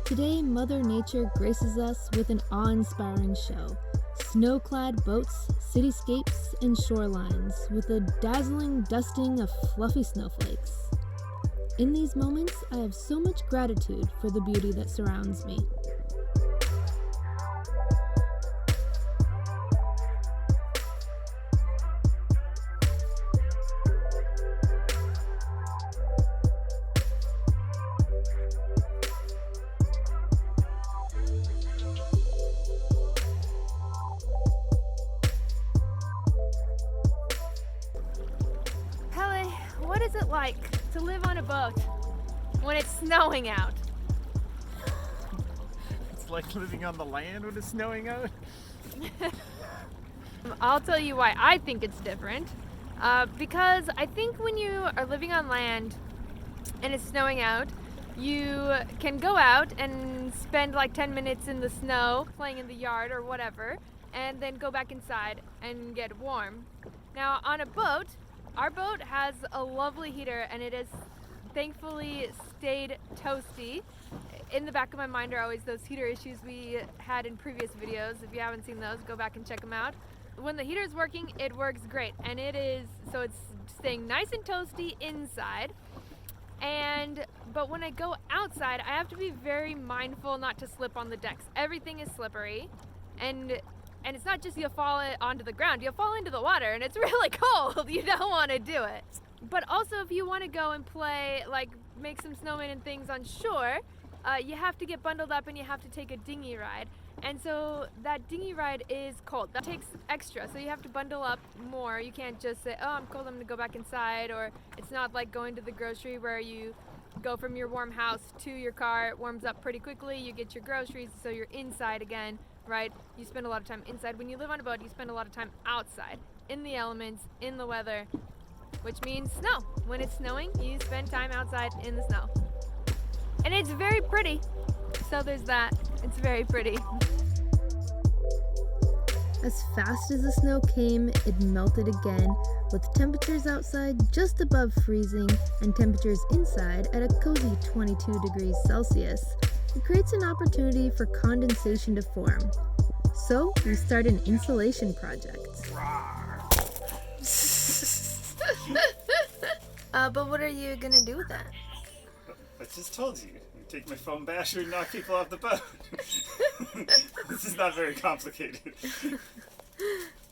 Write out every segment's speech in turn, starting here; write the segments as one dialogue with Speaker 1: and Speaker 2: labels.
Speaker 1: Today, Mother Nature graces us with an awe-inspiring show. Snow-clad boats, cityscapes, and shorelines with a dazzling dusting of fluffy snowflakes. In these moments, I have so much gratitude for the beauty that surrounds me.
Speaker 2: What is it like to live on a boat when it's snowing out?
Speaker 3: It's like living on the land when it's snowing out.
Speaker 2: I'll tell you why I think it's different. Because I think when you are living on land and it's snowing out, you can go out and spend like 10 minutes in the snow playing in the yard or whatever, and then go back inside and get warm. Now on a boat, our boat has a lovely heater, and it has thankfully stayed toasty. In the back of my mind are always those heater issues we had in previous videos. If you haven't seen those, go back and check them out. When the heater is working, it works great, and so it's staying nice and toasty inside. But when I go outside, I have to be very mindful not to slip on the decks. Everything is slippery, and it's not just you'll fall onto the ground, you'll fall into the water, and it's really cold. You don't want to do it. But also, if you want to go and play, like make some snowmen and things on shore, you have to get bundled up and you have to take a dinghy ride. And so that dinghy ride is cold. That takes extra, so you have to bundle up more. You can't just say, oh, I'm cold, I'm gonna go back inside. Or it's not like going to the grocery where you go from your warm house to your car. It warms up pretty quickly, you get your groceries, so you're inside again. Right? You spend a lot of time inside. When you live on a boat, you spend a lot of time outside, in the elements, in the weather, which means snow. When it's snowing, you spend time outside in the snow. And it's very pretty. So there's that. It's very pretty.
Speaker 1: As fast as the snow came, it melted again, with temperatures outside just above freezing and temperatures inside at a cozy 22 degrees Celsius. It creates an opportunity for condensation to form. So we start an insulation project.
Speaker 2: But what are you gonna do with that?
Speaker 3: I just told you. You take my foam basher and knock people off the boat. This is not very complicated.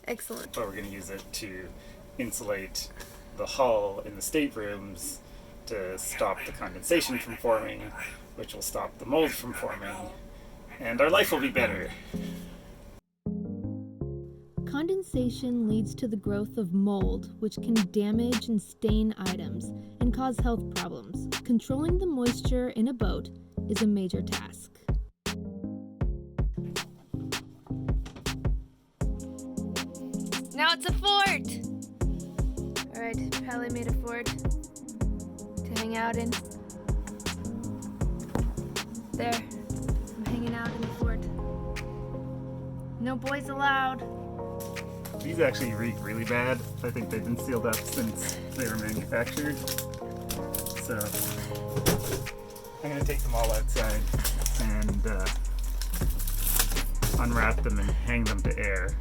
Speaker 2: Excellent.
Speaker 3: But we're gonna use it to insulate the hull in the staterooms to stop the condensation from forming, which will stop the mold from forming, and our life will be better.
Speaker 1: Condensation leads to the growth of mold, which can damage and stain items and cause health problems. Controlling the moisture in a boat is a major task.
Speaker 2: Now it's a fort! Alright, Pally made a fort to hang out in. There, I'm hanging out in the fort. No boys allowed.
Speaker 3: These actually reek really bad. I think they've been sealed up since they were manufactured. So I'm gonna take them all outside and unwrap them and hang them to air.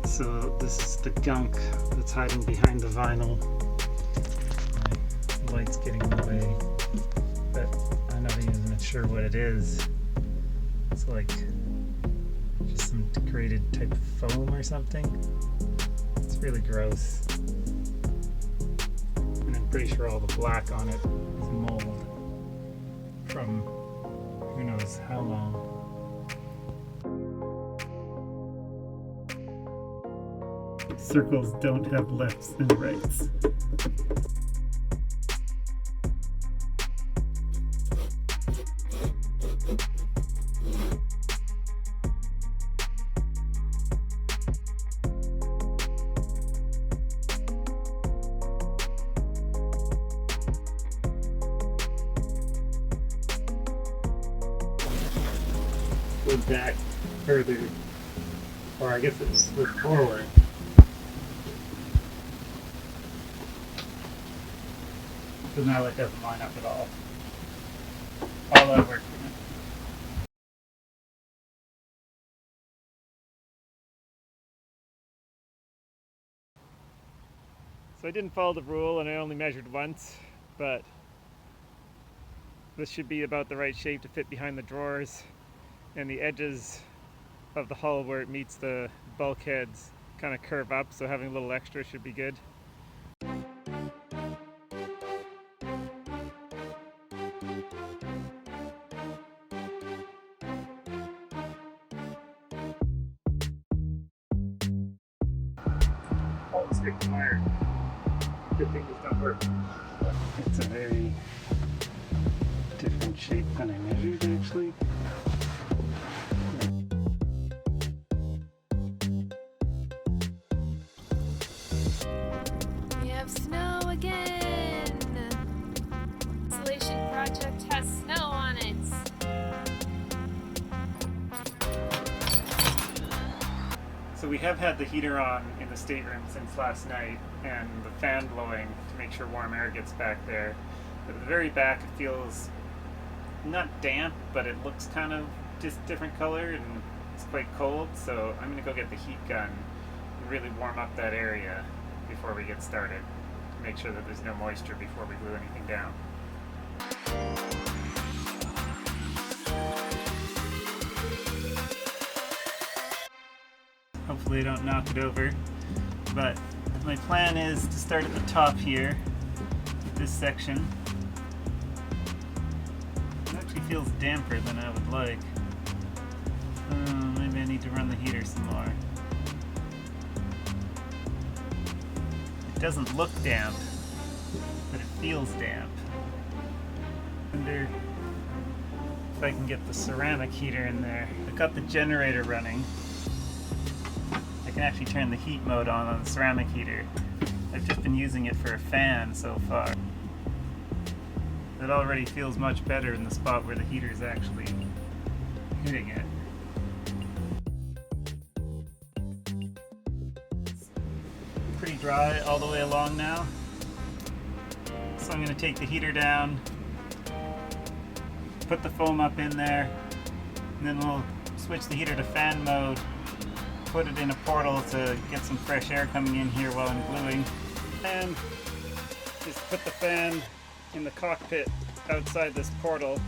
Speaker 3: So this is the gunk that's hiding behind the vinyl. My light's getting in the way, but I'm not even sure what it is. It's like just some degraded type of foam or something. It's really gross. And I'm pretty sure all the black on it is mold from who knows how long. Circles don't have lefts and rights. goes back further, or I guess it's flipped forward. So now it doesn't line up at all. All that work. So I didn't follow the rule and I only measured once, but this should be about the right shape to fit behind the drawers, and the edges of the hull where it meets the bulkheads kind of curve up, so having a little extra should be good. Oh, stick to wire. Good thing this don't work. It's a very different shape than I measured actually.
Speaker 2: We have snow again! Installation project has snow on it!
Speaker 3: So we have had the heater on in the stateroom since last night, and the fan blowing to make sure warm air gets back there. But at the very back it feels not damp, but it looks kind of just different color and it's quite cold, so I'm going to go get the heat gun and really warm up that area before we get started to make sure that there's no moisture before we glue anything down. Hopefully I don't knock it over, but my plan is to start at the top here, this section. It actually feels damper than I would like. Maybe I need to run the heater some more. It doesn't look damp, but it feels damp. I wonder if I can get the ceramic heater in there. I've got the generator running. I can actually turn the heat mode on the ceramic heater. I've just been using it for a fan so far. It already feels much better in the spot where the heater is actually hitting it. It's pretty dry all the way along now. So I'm going to take the heater down, put the foam up in there, and then we'll switch the heater to fan mode, put it in a portal to get some fresh air coming in here while I'm gluing, and just put the fan in the cockpit outside this portal,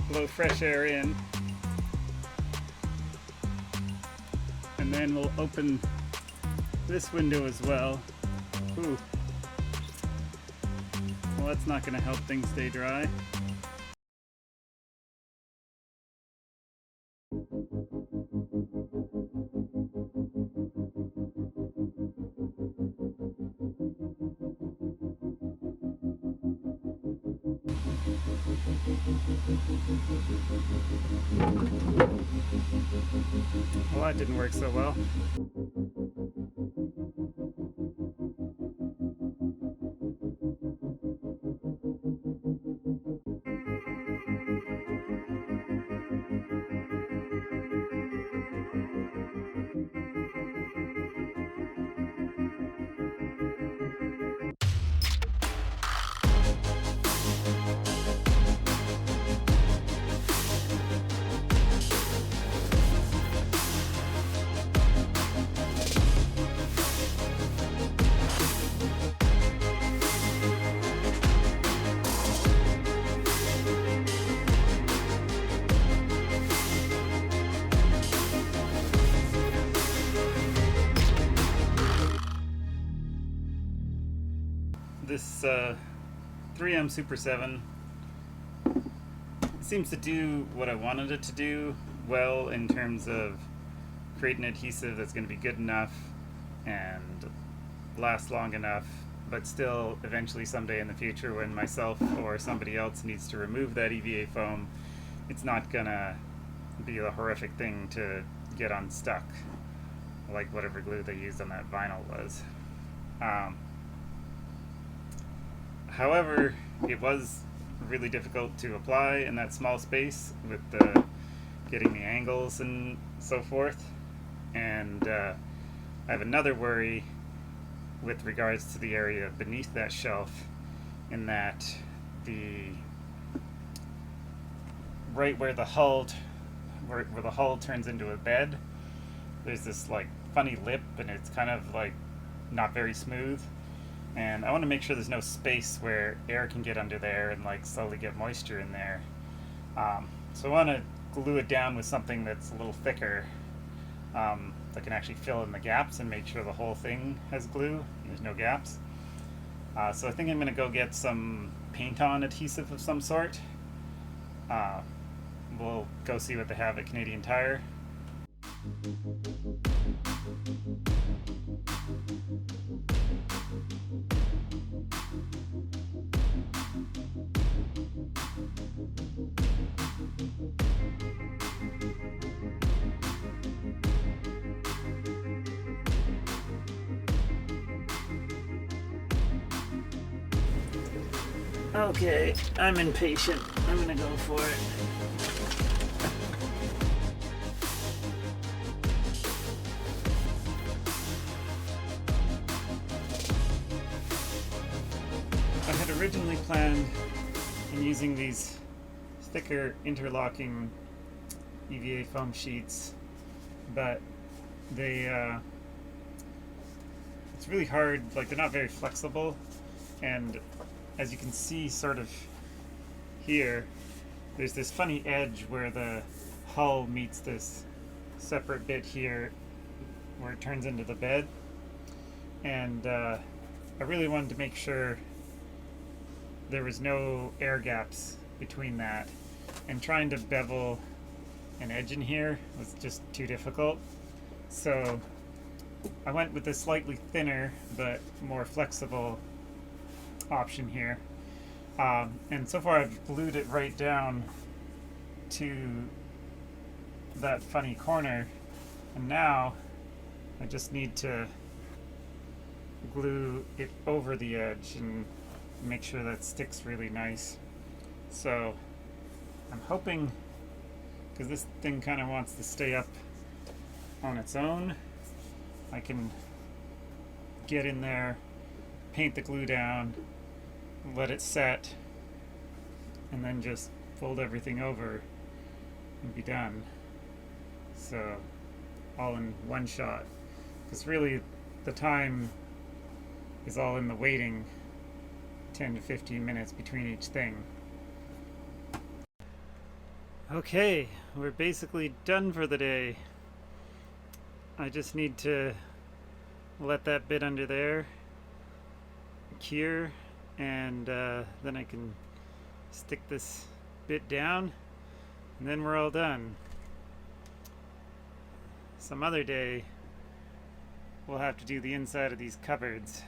Speaker 3: blow fresh air in, and then we'll open this window as well. Ooh. Well, that's not going to help things stay dry. Well, that didn't work so well. This 3M Super 7 seems to do what I wanted it to do well in terms of create an adhesive that's going to be good enough and last long enough, but still eventually someday in the future when myself or somebody else needs to remove that EVA foam, it's not gonna be a horrific thing to get unstuck like whatever glue they used on that vinyl was. However, it was really difficult to apply in that small space with the getting the angles and so forth. And I have another worry with regards to the area beneath that shelf, in that right where the hull turns into a bed, there's this like funny lip, and it's kind of like not very smooth, and I want to make sure there's no space where air can get under there and like slowly get moisture in there. So I want to glue it down with something that's a little thicker, that can actually fill in the gaps and make sure the whole thing has glue and there's no gaps. So I think I'm going to go get some paint-on adhesive of some sort. We'll go see what they have at Canadian Tire. Okay, I'm impatient. I'm gonna go for it. I had originally planned on using these thicker interlocking EVA foam sheets, but it's really hard, like they're not very flexible, and as you can see sort of here, there's this funny edge where the hull meets this separate bit here where it turns into the bed, and I really wanted to make sure there was no air gaps between that, and trying to bevel an edge in here was just too difficult. So I went with a slightly thinner but more flexible option here, and so far I've glued it right down to that funny corner, and now I just need to glue it over the edge and make sure that sticks really nice. So I'm hoping, because this thing kind of wants to stay up on its own, I can get in there, paint the glue down, let it set, and then just fold everything over and be done. So all in one shot, because really the time is all in the waiting, 10 to 15 minutes between each thing. Okay, we're basically done for the day. I just need to let that bit under there cure, and then I can stick this bit down, and then we're all done. Some other day we'll have to do the inside of these cupboards.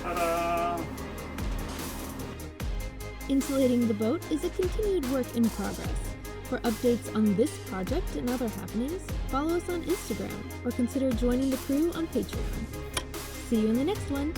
Speaker 3: Ta-da!
Speaker 1: Insulating the boat is a continued work in progress. For updates on this project and other happenings, follow us on Instagram or consider joining the crew on Patreon. See you in the next one!